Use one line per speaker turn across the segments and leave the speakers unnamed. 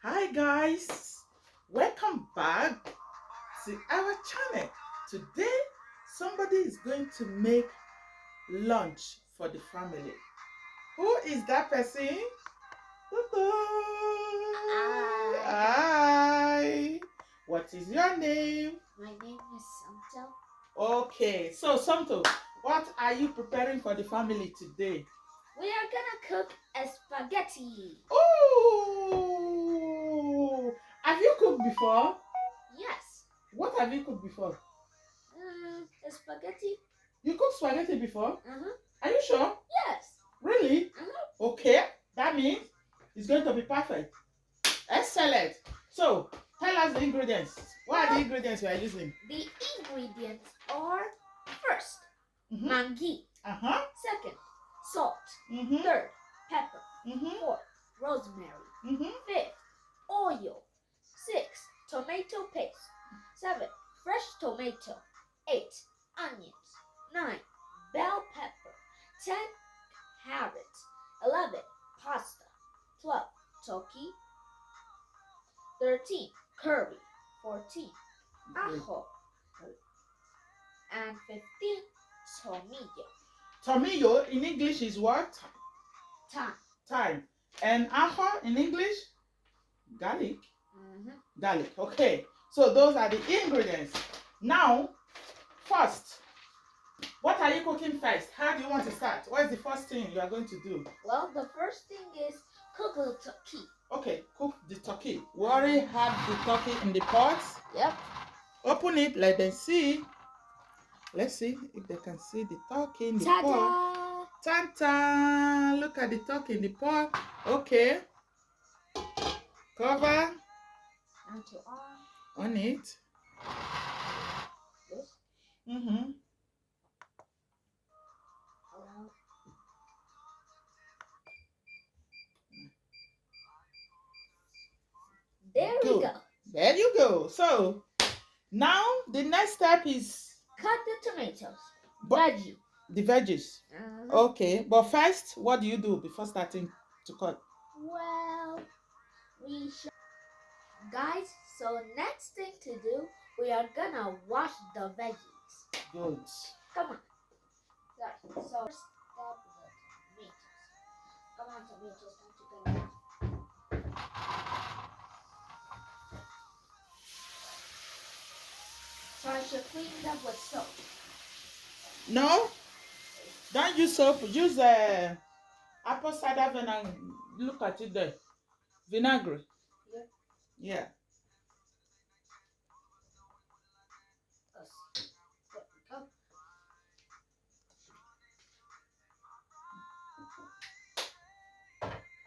Hi guys, welcome back to our channel. Today somebody is going to make lunch for the family. Who is that person? Hi. What is your name?
My name is Santo.
Okay, so Santo, what are you preparing for the family today?
We are gonna cook a spaghetti.
Oh, have you cooked before?
Yes.
What have you cooked before?
A spaghetti.
You cooked spaghetti before?
Uh-huh.
Are you sure?
Yes.
Really?
Uh-huh.
Okay, that means it's going to be perfect. Excellent. So, tell us the ingredients. What are the ingredients we are using?
The ingredients are first, mangi. Second, salt. Third, pepper. Fourth, rosemary. Fifth, oil. Sixth, tomato paste. Seven, fresh tomato. 8, onions. 9, bell pepper. 10, carrots. 11, pasta. 12, toki. 13, curry. 14, ajo. And 15, tomillo.
Tomillo in English is what?
Thyme.
Thyme. And ajo in English? Garlic. Garlic. Okay. So those are the ingredients. Now, first, what are you cooking first? How do you want to start? What is the first thing you are going to do?
Well, the first thing is cook the turkey.
Okay, cook the turkey. We already have the turkey in the pot.
Yep.
Open it, let them see. Let's see if they can see the turkey in the pot. Ta-da! Look at the turkey in the pot. Okay. Cover.
And to
on it.
This. There
Good.
we go.
There you go. So now the next step is
cut the tomatoes. Veggie.
The veggies. Okay, but first, what do you do before starting to cut?
Well, we should. Guys, so next thing to do, we are gonna wash the veggies.
Good.
Come on. Right, so first step, the tomatoes. Come on, tomatoes, come together. Try to clean them with soap.
No, don't use soap. Use apple cider vinegar. Look at it there. Vinegar. Yeah.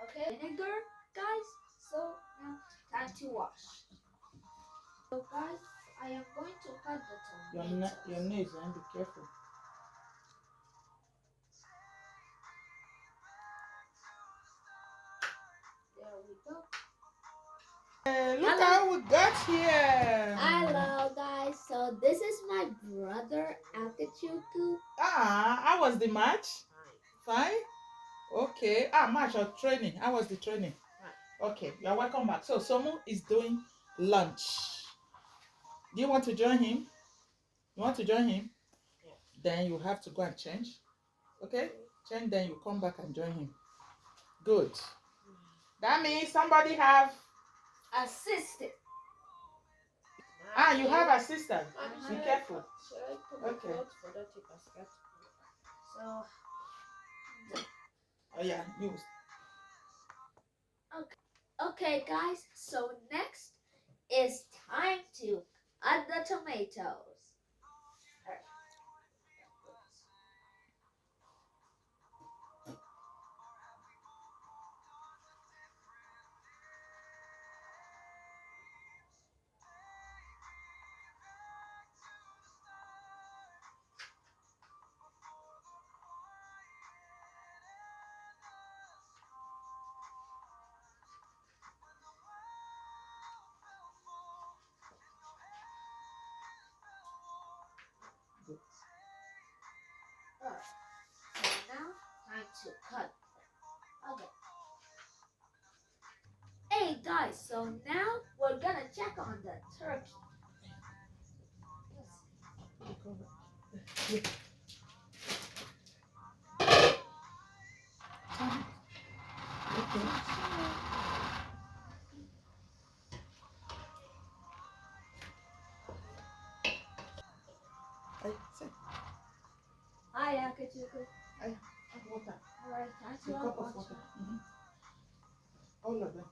Okay, vinegar, guys. So now time to wash. So guys, I am going to cut the tomatoes.
Your nose, and be careful.
There we go.
Look how we got here.
Hello guys, so this is my brother Akachuku.
How was the match? Fine. Okay. Match or training? How was the training? Okay, you're welcome back. So Somu is doing lunch. Do you want to join him? You want to join him?
Yeah.
Then you have to go and change. Okay? Change, then you come back and join him. Good. That means somebody have
assistant.
You have assistant. Be careful.
Should I put
Okay.
clothes for that basket? So.
Oh yeah, use.
Okay, guys. So next is time to add the tomatoes. So now time to cut. Okay. Hey guys. guys, so now we're gonna check on the turkey. Hi, Akachuku.
Water.
Alright, time
A
to
cup of
watch.
water. All of them.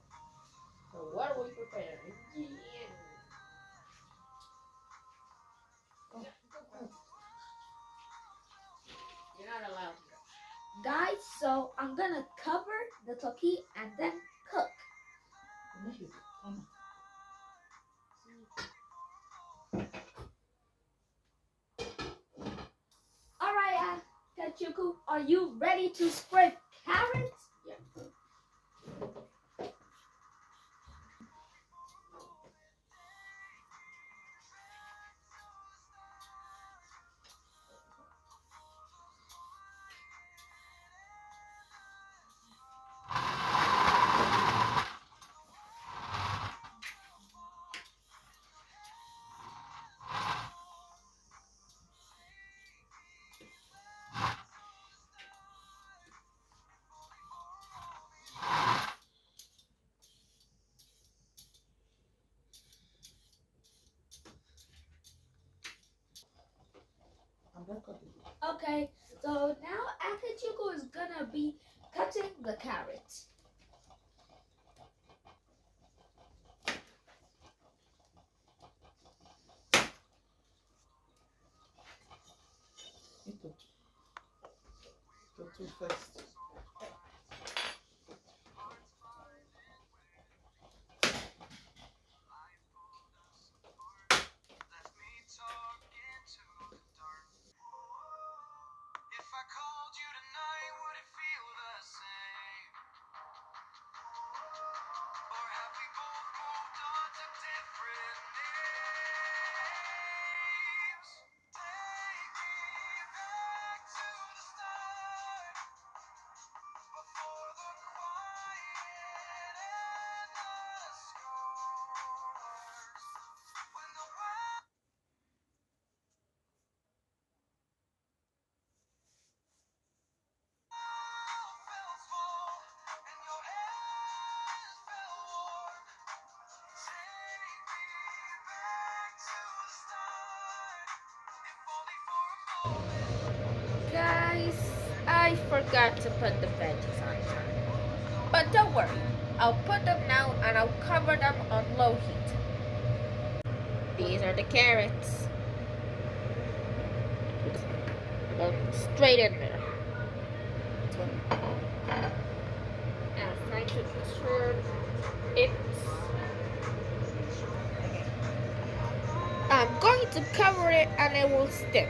So what are we preparing? You're not allowed to. Guys, so I'm gonna cover the turkey and then cook. Alright, Kachuku, are you ready to spread carrots? Yeah. Okay, so now Akachuku is gonna be cutting the carrots.
Too first.
Guys, I forgot to put the veggies on top. But don't worry, I'll put them now and I'll cover them on low heat. These are the carrots. Look straight in there. And I'm trying to turn it. I'm going to cover it and it will stick.